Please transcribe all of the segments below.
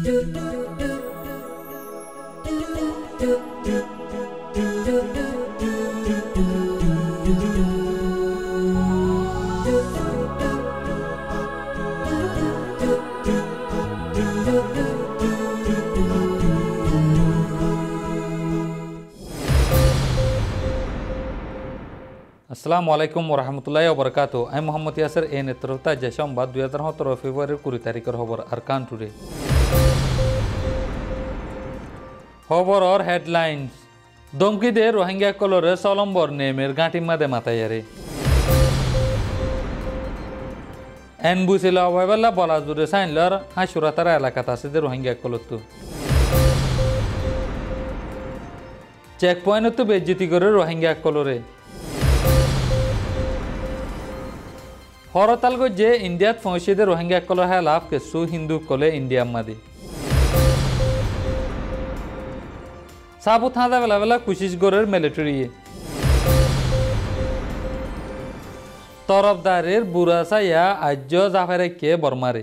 আসসালামু আলাইকুম ওরহামতুল্লাহি ওবরাকাতু। আমি মোহাম্মদ ইয়াসির। এই নেতৃত্বে যে সোমবার 2017 ফেব্রুয়ারির 20 তারিখের খবর আরকান টুডে। খবরের হেডলাইন্স। দমকি দে রোহিঙ্গা কলরে সলম্বর নেমের গাঁটির মাদে মাথায়ারে এনবুসিল অবহেলা বলা জুড়ে সাইনলর হাসুরাতারা এলাকাত আছে যে রোহিঙ্গা কলতো চেক পয়েন্ট তো বেজ্জিতি করে রোহিঙ্গা কলরে হরতাল যে ইন্ডিয়াত পৌঁছে রোহিঙ্গা কলর হ্যাঁ লাভ কেসু হিন্দু কলে ইন্ডিয়া মাদি সাবু থাঁদা বেলা বেলা কুশিস গড়ের মিলিটারি তরফদারের বুড়া সাইয়া আজ্য জাফারে কে বর্মারে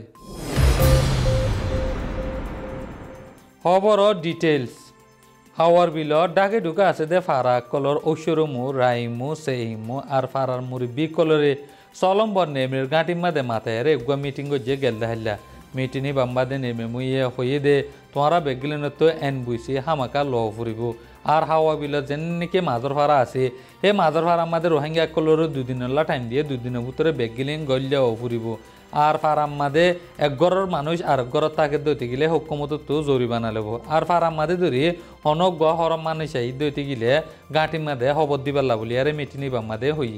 খবর ডিটেলস হাওয়ার বিল ডাকে ঢুকা আছে দে ফারা কলর ঐশ্বরমু রাইমু সেইমু আর ফারার মুরব্বী কলরে সলম্বর নেমের গাঁটির মাদে মাথায় রে গুয়া মিটিং যে গেল হাইলা মিটিনি বাম্বাদে নেমে মুইয়ে হয়ে দে তোমরা বেগিলেন তো এন বুঝছি হামাকা ল ফুরিব আর হাওয়া বিল যেন নাকি মাজর ফারা আছে সেই মাজর ফারা আমাদের রোহিঙ্গা কলর দুদিনলা টাইম দিয়ে দুদিনের ভিতরে বেগিলেন গল্যা ফুরিব আর ফারাম মাদে এক ঘরের মানুষ আর ঘরের তাকে দইতে গেলে হুকুমত তো জরিমানা লব আর ফারাম মাদে ধরি অনক গ হরম মানুষ আই দইতে গেলে গাঁটির মাদে হবর দিবাল্লা বলি আর মিটিনি বাম্মাদে হই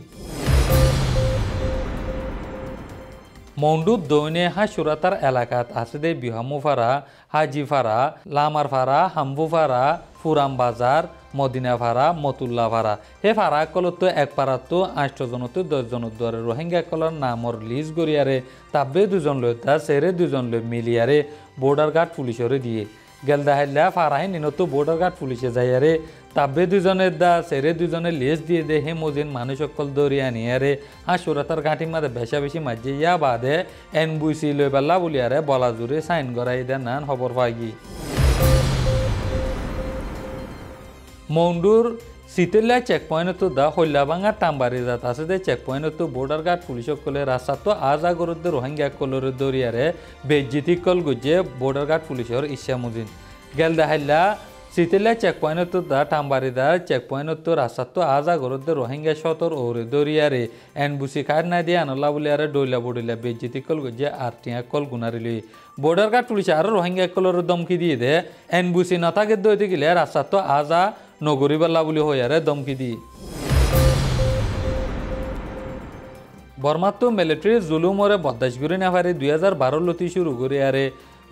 মন্ডুর দৈনে হাসুরাতার এলাকাত আছে দে বিহামুফারা হাজিফারা লামারফারা হাম্বুফারা ফুরাম বাজার মদিনাফারা মতুল্লাফারা হে ফারা কলত এক পাড়াতো 8 জনত 10 জনের দ্বারে রোহিঙ্গা কলর নামর লিজ গড়িয়ারে তাব্বে 2 জন লইতা সেরে 2 জন লই মিলিয়ারে বর্ডার গার্ড পুলিশরে দিয়ে গেল দাহাইলা ফারাহে নিনত বর্ডার গার্ড পুলিশে যাইয়ারে তাব্বে 2 জনের দা সেরে 2 জনের লিজ দিয়ে দে হে মজিন মানুষ সকল দরিয়া নিয়ারে হাসুরাতার গাঁটির মাঝে বেশা বেশি মাঝে ইয়া বাদে এনবুসি লই বেলা বলিয়ারে বলা জুড়ে সাইন করাই দে নান খবর পাই মন্ডুর সিতেলা চেক পয়েন্ট তো দা হল্যাবাঙ্গা টাম্বারি যাত আছে দে চেক পয়েন্ট তো বর্ডার গার্ড পুলিশ কলে রাস্তা তো আজ আগরদ রোহিঙ্গা কলর দরিয়ারে বেজ্জিতি কল গুজে বর্ডার গার্ড পুলিশের ইচ্ছা মুজিন গেল দেখাইলা সিতেলা চেক পয়েন্ট তো দা টাম্বারিদার চেক পয়েন্ট তো রাস্তা তো আজ আগরদ রোহিঙ্গা সতর ওরে দরিয়ারে এনবুসি কার্ড না দিয়ে আনলা বলে আরে ডইলা বডিলা বেজ্জিতি কল গুজে আর টিয়া কল গুনারিলি বর্ডার গার্ড পুলিশ আর রোহিঙ্গা কলর দমকি দিয়ে দে এনবুসি না থাকে দইতে গেলে রাস্তা তো আজা নগরী বাল্লা বলি হইয়ারে দমকি দি বর্মার তো মিলিটারি জুলুমরে বদাস করে না পারে 2012 লতি শুরু করে আরে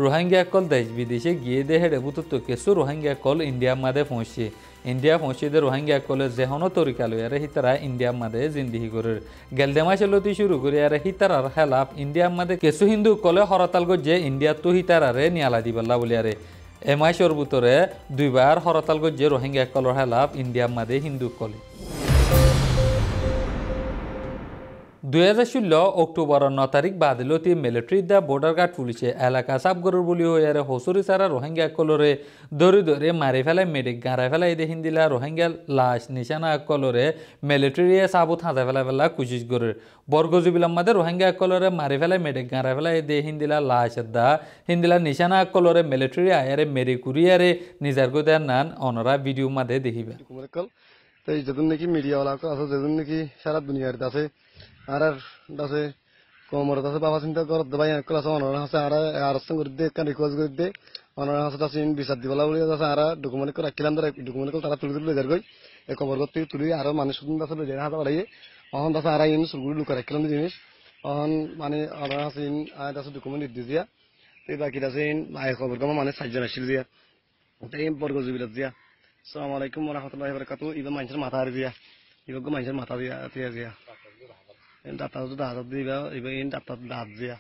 রোহিঙ্গা কল দেশ বিদেশে গিয়ে দে হেডে বুতো কেসু রোহিঙ্গা কল ইন্ডিয়া মাদে পৌঁছে ইন্ডিয়া পৌঁছে দে রোহিঙ্গা কলে যেহনো তরিকা লই আরে হিতারা ইন্ডিয়া মাদে জিন্দিহি করে গেলদেমাসে লতি শুরু করে আরে হিতারার খেলাফ ইন্ডিয়া মাদে কেসু হিন্দু কলে হরতাল যে ইন্ডিয়া তো হিতারারে নিয়ালা দিবাল্লা বলি আরে এমাইশর ভিতরে 2 বার হরতাল যে রোহিঙ্গা কলর হেলাফ ইন্ডিয়া মাদে হিন্দু কলে 2016 অক্টোবর 9 তারিখ বাদলতি মিলিটারি দা বর্ডার গার্ড পুলিশে এলাকা সাবগরুর বলি হয়ে হসুরি সারা রোহিঙ্গা কলরে দৌড়ে দৌড়ে মারি ফেলাই মেডিক গাঁড়াই ফেলাই দেখিন দিলা রোহিঙ্গা লাশ নিশানা কলরে মিলিটারি সাবুত হাঁজা ফেলা ফেলা কুচিস গরের বর্গজুবিলাম মাদে রোহিঙ্গা কলরে মারি ফেলাই মেডিক গাঁড়াই ফেলাই দে হিন্দিলা লাশ দা হিন্দিলা নিশানা কলরে মিলিটারি আয়ারে মেরি কুরিয়ারে নিজার গোদার নান অনরা ভিডিও মাদে দেখিবে যখন নাকি মিডিয়াওয়ালা আছে যখন নাকি সারা দুনিয়ার আছে আর আছে কমরত আছে বাবা চিন্তা কর ভাই ক্লাস অনার আছে আর করে দে কান রিকোয়েস্ট করে দে অনার আছে ইন বিচার দিবলা বলে আছে আর ডকুমেন্ট করে রাখিলাম ডকুমেন্ট তারা তুলে তুলে যার গই এই খবর করতে তুলি আর মানুষ শুনতে আছে যে হাতে বাড়াইয়ে অহন আছে আর ইন সুগুলো লুকা রাখিলাম জিনিস অহন মানে অনার আছে ইন আর আছে ডকুমেন্ট দি দিয়া এই বাকি আছে ইন আই খবর কম মানে সাজ্জান আসিল দিয়া তাই বর্গ জুবিলত দিয়া আসসালামু আলাইকুম ওয়া রাহমাতুল্লাহি ওয়া বারাকাতুহু ইবা মানুষের মাথা আর দিয়া ইবা মানুষের মাথা দিয়া দিয়া ডাক্তার তো দাঁত দিবা এবার ইন ডাক্তার দাঁত দিয়া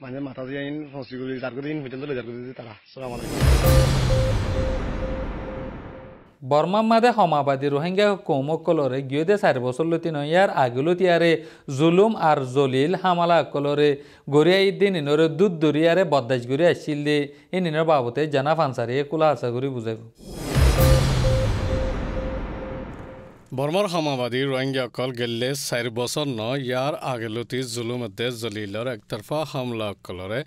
মানে মাথা দিয়া ইন ফসি করে দাঁড় করে ইন মিটেন তো লেজার করে দিতে তারা আসসালামু আলাইকুম বর্মা মাদে সমাবাদী রোহিঙ্গা কৌমকলরে গিয়ে 4 বছর লতি নয় ইয়ার আগলতি আরে জুলুম আর জলিল হামালা কলরে গড়িয়া ইদিন ইনরে দুধ দরিয়ারে বদাস গড়ি আসছিল দে ইনিনের বাবতে জানা ফানসারি কুলা আশা করি বুঝাইব বর্মার সমাবাদী রোহিঙ্গাসকল গেলে 4 বছর নয় ইয়ার আগলতি জুলুমতে জলিলর একতরফা হামলা কলরে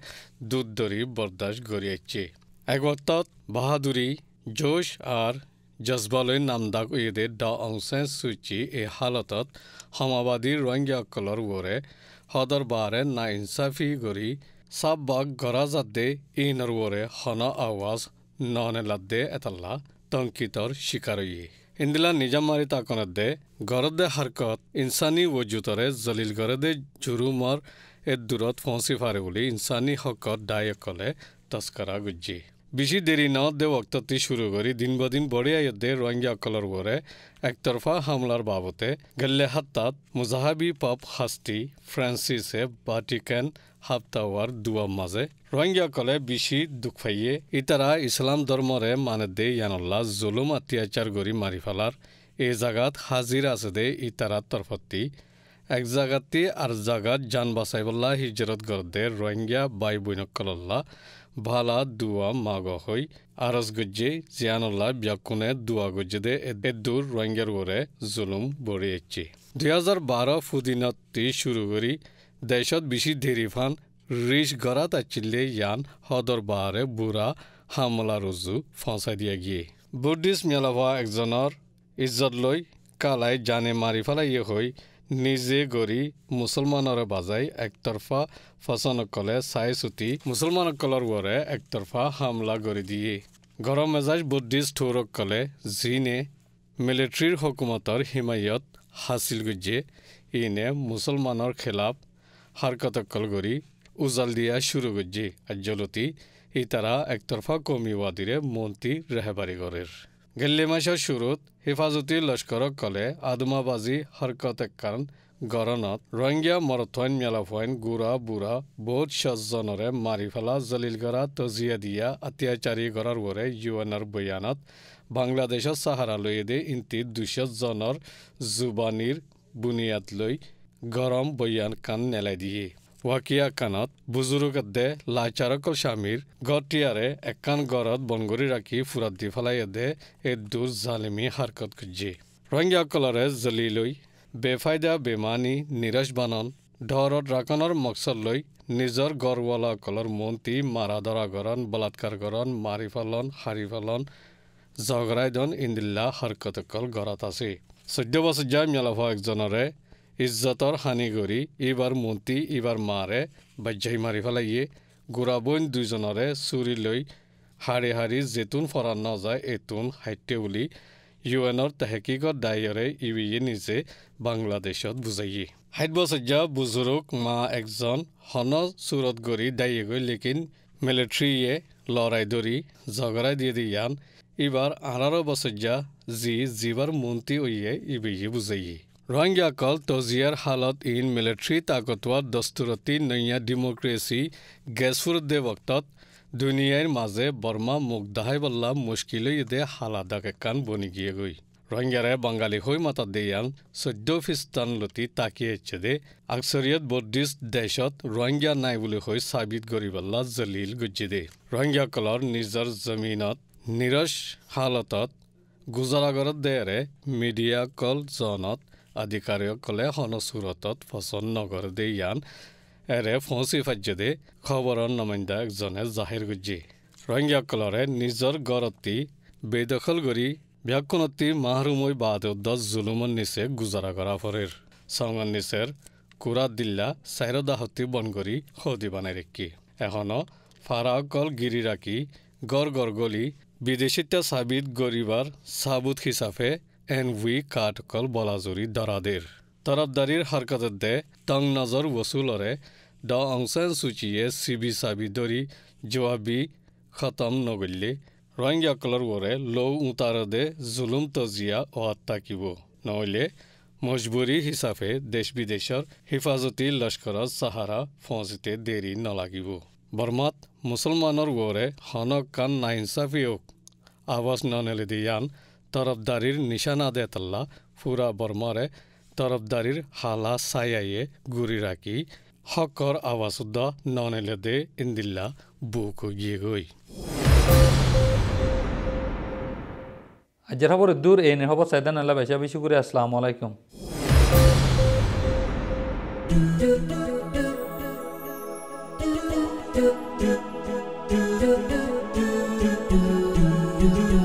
দুধ দরি বরদাস্ত গড়িয়েছে এক বক্তত বাহাদুরি জোশ আর জজবালৈ নামদাক উইদে ড অং সান সু চি এই হালতত সমাবাদী ৰোহিঙ্গাসকলৰ ওৰে সদৰ বাৰে না ইনসাফি গৰি সাব বাগ গৰা যাদে ইনৰ ওৰে হন আৱাজ ননে লাদে এতাল্লা তংকিতৰ শিকাৰয়ে ইন্দিলা নিজামাৰি তাকনদে গৰদে হাৰকত ইনসানী ওজুতৰে জলিল গৰদে জুৰুমৰ এ দূৰত ফঁচি ফাৰে বুলি ইনসানী হকত দায়কলে তস্কৰা গুজি বেশি দেৰি ন দে ওক্তটি শুৰু কৰি দিন বদিন বড়িয়া ইয়দে ৰোহিঙ্গাসকলৰ ওরে একতরফা হামলার বাবতে গেল্লে হাত্তাত মুজাহাবি পপ হাস্তি ফ্রান্সিসে বাটিকান হাপ্তাওয়ার দুয়া মাঝে রোহিঙ্গাসকলে বেশি দুঃখ পাইয়ে ইতারা ইসলাম ধর্মরে মানে দে ইয়ানল্লাহ জুলুম অত্যাচার করি মারি ফেলার এই জাগাত হাজির আছে দে ইতারার তরফতি এক জাগাতি আর জাগাত জান বাঁচাইবল্লা হিজরত গরদে রোহিঙ্গা বাই বৈনকল্লাহ ভালা দুয়া মাগ হই আরজ গজ্জে জিয়ানুল্লাহ ব্যাকুনে দুয়া গজ্জে এদুর রোহিঙ্গার ওরে জুলুম বড়িয়েছে 2012 ফুদিনতি শুরু করি দেশত বেশি দেরিফান রিস গড়াত আচিলে ইয়ান হদর বাহারে বুড়া হামলা রুজু ফসাই দিয়া গিয়ে বুদ্ধিষ্ট মেলাভা একজনের ইজ্জত লৈ কালাই জানে মারি ফেলাই হই নিজে গড়ি মুসলমানরে বাজাই একতরফা ফসনকলে চাই চুটি মুসলমানসকলৰ ওৰে একতৰফা হামলা কৰি দিয়ে গৰম মেজাজ বুদ্ধিষ্ট থৌৰকলে জিনে মিলিটাৰীৰ হুকুমতৰ হিমায়ত হাসিল গুজে ইনে মুসলমানৰ খেলাফ হারকতকল গড়ি উজাল দিয়া শুরু গুজে আজ্জলতি ইতারা একতরফা কমিওয়াদিরে মন্ত্রী রেহবারি গরের গেল্লে মাসের শুরুত হেফাজতি লস্করক কলে আদমাবাজি হরকতেক কারণ গরনত রোহিঙ্গা মরথইন মেলাফইন গুড়া বুড়া বহুত সজ্জনরে মারি ফেলা জলিলগড়া তজিয়া দিয়া অত্যাচারী গড়ার ওরে ইউএনর বয়ানত বাংলাদেশত সাহারা লইয়ে দে ইন্তি 200 জনের জুবানির বুনিয়াদ লই গরম বয়ান কান নেলাই দিয়ে ওয়াকিয়া কানত বুজুরুগদে লাচারকল স্বামীর গটিয়ারে একান গরত বনগরি রাখি ফুরাত দি ফেলাইয়ে দে এ দূর জালিমি হারকত খুঁজে রোহিঙ্গাসকলরে জলিলই বেফায়দা বেমানি নিরাশ বানন ঢৰত ৰাখনৰ মকসদ লৈ নিজৰ গড়ৱালাসকলৰ মন্ত্ৰী মাৰা ধৰা গৰণ বলাৎকাৰ গৰণ মাৰি ফেলন হাৰি ফেলন জগৰাইদন ইন্দিল্লা হাৰকতকল গড়াত আছে 14 বছৰীয়া মেলাভা একজনৰে ইজ্জতৰ হানি কৰি এইবাৰ মন্ত্ৰী এইবাৰ মাৰে বাজ্যাই মাৰি ফেলাইয়ে গুড়াবইন দুইজনৰে চুৰি লৈ হাৰি হাৰি যেতুন ফৰা নাযায় এতুন হাইতে বুলি ইউএনৰ তেহকিকত দায়ৰে ইবিয়ে নিজে বাংলাদেশত বুজাইয়ে 60 বছৰীয়া বুজুৰ্গ মা একজন হন চুৰত গৰি দায়ী গৈ লেকিন মিলিটাৰীয়ে লৰাই ধৰি জগৰাই দিয়ে দিয়ান এইবাৰ 18 বছৰীয়া যিবাৰ মন্ত্ৰী হৈয়ে ইবিয়ে বুজাইয়ে রোহিঙ্গাসকল তজিয়ার হালত ইন মিলিটারি তাকতোয়ার দস্তুরতি নয়া ডেমোক্রেসি গেছফুর দে বক্তত দুনিয়ার মাঝে বর্মা মুখ দাহাই বল্লা মুশকিল দে হালাদাক একান বনি গিয়ে গই রোহিঙ্গারে বাঙালি হই মাতা দেয়ান 14 ফিস্তান লতি তাকিয়েছে দে আকসরিয়ত বুদ্ধিষ্ট দেশত রোহিঙ্গা নাই বলে হই সাবিত গরিবল্লা জলিল গুজি দে ৰোহিঙ্গাসকলৰ নিজৰ জমিনত নিৰশ হালতত গুজাৰাগৰত দেৰে মিডিয়া কল জনত আধিকাৰীসকলে হনচুৰতত পচন্দ নগৰ দে ইয়ান এৰে ফঁচি ফাজ্য দে খবৰৰ নমাইন্দা একজনে জাহিৰ গুজি ৰোহিঙ্গাসকলৰে নিজৰ গড়তি বেদখল কৰি ব্যাকুণতি মাহৰুমৈ বাদত জুলুমৰ নিচে গুজাৰা কৰা ফৰেৰ চঙৰ নিচেৰ কুৰা দিল্লা চাইৰদাহতি বন কৰি সদি বানাই ৰেখি এখনো ফাৰাসকল গিৰি ৰাখি গড় গলি বিদেশিতা সাবিত গরিবার সাবুত হিসাবে এনভি কাঠকল বলাজুরি দরাদের তরফদারির হরকত দে তং নজর ওসুলরে ড অং সান সু চিয়ে সিবি সাবি দরি জবাবি খতম নগল্লে ৰোহিঙ্গাসকলৰ ওৰে লো উতাৰ দে জুলুম তজিয়া অহাত্তাকিব নহলে মজবুৰি হিসাবে দেশ বিদেশৰ হিফাজতি লস্কৰৰ সাহাৰা ফৌজিতে দেৰি নলাগিব বৰ্মাত মুসলমানৰ ওৰে হনক কান নাইনসাফিওক আৱাজ ননেলে দিয়ান তরফদারির নিশানা দেতল্লা পুরা বর্মরে তরফদারির হালা সায়াইয়ে গুড়ি রাখি হকর আওয়াজুদ্দ ননেলে দে ইন্দিল্লা বুক গিয়ে গই আজের খবর দূর এনে খবর সাইদান আল্লাহ বেশা বেশি করে আসসালামু আলাইকুম do